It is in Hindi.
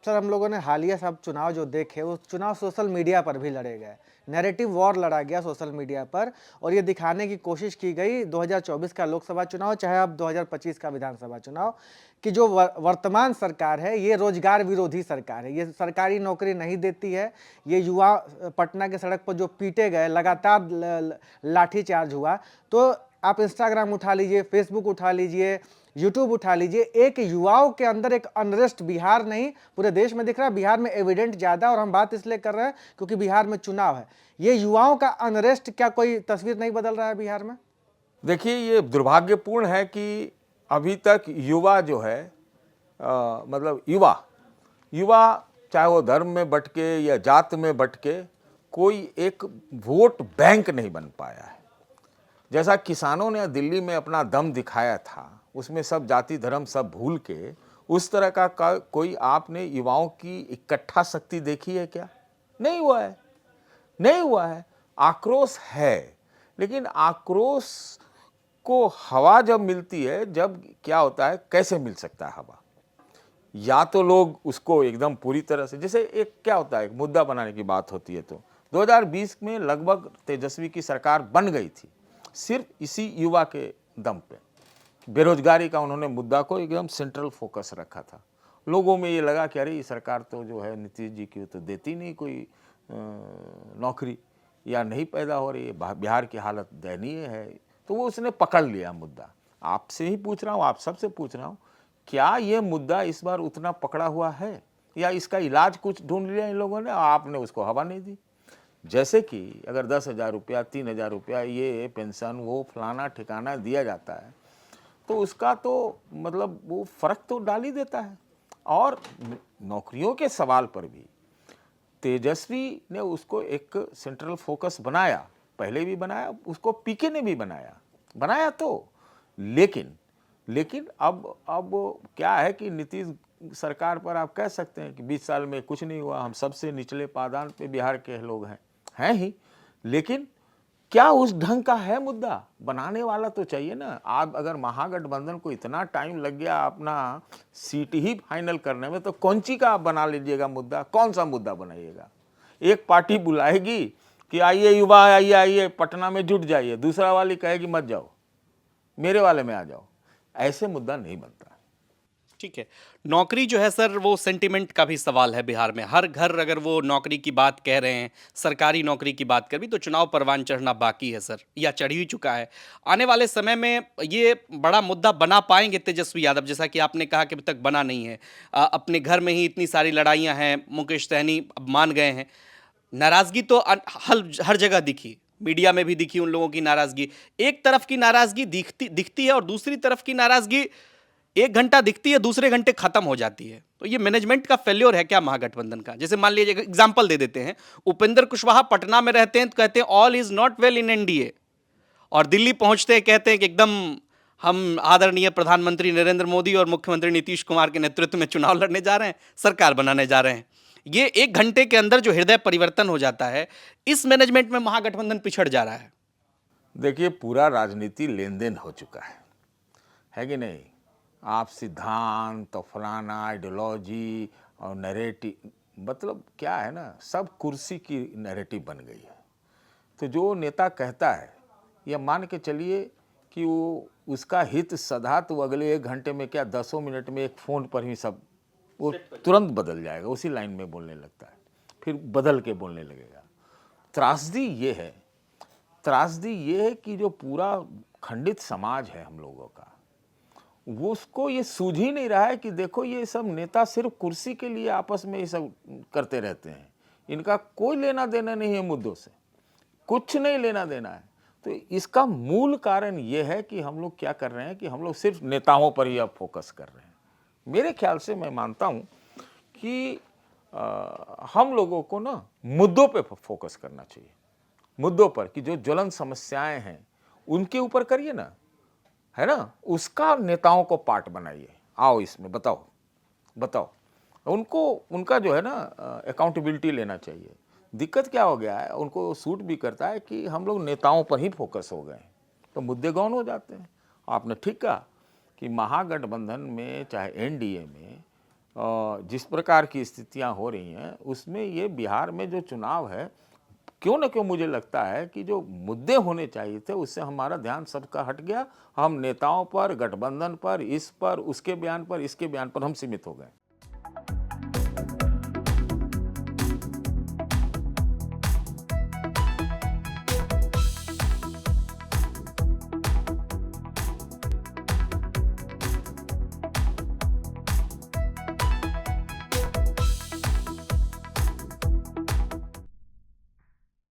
सर हम लोगों ने हालिया सब चुनाव जो देखे, वो चुनाव सोशल मीडिया पर भी लड़े गए। नैरेटिव वॉर लड़ा गया सोशल मीडिया पर और ये दिखाने की कोशिश की गई 2024 का लोकसभा चुनाव चाहे अब 2025 का विधानसभा चुनाव कि जो वर्तमान सरकार है ये रोजगार विरोधी सरकार है, ये सरकारी नौकरी नहीं देती है। ये युवा पटना के सड़क पर जो पीटे गए, लगातार लाठीचार्ज हुआ। तो आप इंस्टाग्राम उठा लीजिए, फेसबुक उठा लीजिए, यूट्यूब उठा लीजिए, एक युवाओं के अंदर एक अनरेस्ट बिहार नहीं पूरे देश में दिख रहा है। बिहार में एविडेंट ज़्यादा, और हम बात इसलिए कर रहे हैं क्योंकि बिहार में चुनाव है। ये युवाओं का अनरेस्ट क्या कोई तस्वीर नहीं बदल रहा है बिहार में? देखिए, ये दुर्भाग्यपूर्ण है कि अभी तक युवा जो है मतलब युवा चाहे वो धर्म में भटके या जात में भटके, कोई एक वोट बैंक नहीं बन पाया है। जैसा किसानों ने दिल्ली में अपना दम दिखाया था, उसमें सब जाति धर्म सब भूल के, उस तरह का कोई आपने युवाओं की इकट्ठा शक्ति देखी है क्या? नहीं हुआ है, नहीं हुआ है। आक्रोश है, लेकिन आक्रोश को हवा जब मिलती है, जब क्या होता है, कैसे मिल सकता है हवा? या तो लोग उसको एकदम पूरी तरह से, जैसे एक क्या होता है, एक मुद्दा बनाने की बात होती है, तो 2020 में लगभग तेजस्वी की सरकार बन गई थी सिर्फ इसी युवा के दम पे। बेरोजगारी का उन्होंने मुद्दा को एकदम सेंट्रल फोकस रखा था। लोगों में ये लगा कि अरे ये सरकार तो जो है नीतीश जी की तो देती नहीं कोई नौकरी, या नहीं पैदा हो रही है, बिहार की हालत दयनीय है। तो वो उसने पकड़ लिया मुद्दा। आपसे ही पूछ रहा हूँ, आप सबसे पूछ रहा हूँ, क्या ये मुद्दा इस बार उतना पकड़ा हुआ है, या इसका इलाज कुछ ढूंढ लिया इन लोगों ने, आपने उसको हवा नहीं दी? जैसे कि अगर 10,000 रुपया, 3,000 रुपया ये पेंशन वो फलाना ठिकाना दिया जाता है, तो उसका तो मतलब वो फर्क तो डाल ही देता है। और नौकरियों के सवाल पर भी तेजस्वी ने उसको एक सेंट्रल फोकस बनाया, पहले भी बनाया, उसको पीके ने भी बनाया तो, लेकिन अब क्या है कि नीतीश सरकार पर आप कह सकते हैं कि 20 साल में कुछ नहीं हुआ, हम सबसे निचले पायदान पे बिहार के लोग हैं ही, लेकिन क्या उस ढंग का है मुद्दा? बनाने वाला तो चाहिए ना। आप अगर महागठबंधन को इतना टाइम लग गया अपना सीट ही फाइनल करने में, तो कौन सी का आप बना लीजिएगा मुद्दा? कौन सा मुद्दा बनाइएगा? एक पार्टी बुलाएगी कि आइए युवा, आइए आइए पटना में जुट जाइए, दूसरा वाली कहेगी मत जाओ, मेरे वाले में आ जाओ। ऐसे मुद्दा नहीं बनता। ठीक है। नौकरी जो है सर, वो सेंटिमेंट का भी सवाल है बिहार में। हर घर अगर वो नौकरी की बात कह रहे हैं, सरकारी नौकरी की बात कर भी, तो चुनाव परवान चढ़ना बाकी है सर, या चढ़ ही चुका है। आने वाले समय में ये बड़ा मुद्दा बना पाएंगे तेजस्वी यादव? जैसा कि आपने कहा कि अभी तक बना नहीं है। अपने घर में ही इतनी सारी लड़ाइयाँ हैं, मुकेश सहनी अब मान गए हैं। नाराज़गी तो हर जगह दिखी, मीडिया में भी दिखी उन लोगों की नाराज़गी। एक तरफ की नाराज़गी दिखती है और दूसरी तरफ की नाराज़गी 1 घंटा दिखती है, दूसरे घंटे खत्म हो जाती है। तो ये मैनेजमेंट का फेल्योर है क्या महागठबंधन का? जैसे मान लीजिए एग्जांपल दे देते हैं, उपेंद्र कुशवाहा पटना में रहते हैं तो कहते हैं all is not well in NDA, और दिल्ली पहुंचते हैं कहते हैं कि एकदम हम आदरणीय प्रधानमंत्री नरेंद्र मोदी और मुख्यमंत्री नीतीश कुमार के नेतृत्व में चुनाव लड़ने जा रहे हैं, सरकार बनाने जा रहे हैं। ये 1 घंटे के अंदर जो हृदय परिवर्तन हो जाता है, इस मैनेजमेंट में महागठबंधन पिछड़ जा रहा है। देखिए, पूरा राजनीति लेन देन हो चुका है कि नहीं? आप सिद्धांत और फलाना आइडियोलॉजी और नैरेटिव, मतलब क्या है ना, सब कुर्सी की नैरेटिव बन गई है। तो जो नेता कहता है, या मान के चलिए कि वो उसका हित सदा, तो अगले 1 घंटे में क्या 10 मिनट में एक फ़ोन पर ही सब वो तुरंत बदल जाएगा, उसी लाइन में बोलने लगता है, फिर बदल के बोलने लगेगा। त्रासदी ये है कि जो पूरा खंडित समाज है हम लोगों का, वो उसको ये सूझ ही नहीं रहा है कि देखो ये सब नेता सिर्फ कुर्सी के लिए आपस में ये सब करते रहते हैं, इनका कोई लेना देना नहीं है मुद्दों से, कुछ नहीं लेना देना है। तो इसका मूल कारण ये है कि हम लोग क्या कर रहे हैं कि हम लोग सिर्फ नेताओं पर ही अब फोकस कर रहे हैं। मेरे ख्याल से मैं मानता हूँ कि हम लोगों को ना मुद्दों पे फोकस करना चाहिए, मुद्दों पर, कि जो ज्वलन समस्याएं हैं उनके ऊपर करिए ना, है ना, उसका नेताओं को पार्ट बनाइए। आओ इसमें बताओ उनको, उनका जो है ना अकाउंटेबिलिटी लेना चाहिए। दिक्कत क्या हो गया है, उनको सूट भी करता है कि हम लोग नेताओं पर ही फोकस हो गए, तो मुद्दे गौन हो जाते हैं। आपने ठीक कहा कि महागठबंधन में चाहे एनडीए में जिस प्रकार की स्थितियां हो रही हैं उसमें ये बिहार में जो चुनाव है, क्यों न क्यों मुझे लगता है कि जो मुद्दे होने चाहिए थे उससे हमारा ध्यान सबका हट गया। हम नेताओं पर, गठबंधन पर, इस पर, उसके बयान पर, इसके बयान पर हम सीमित हो गए।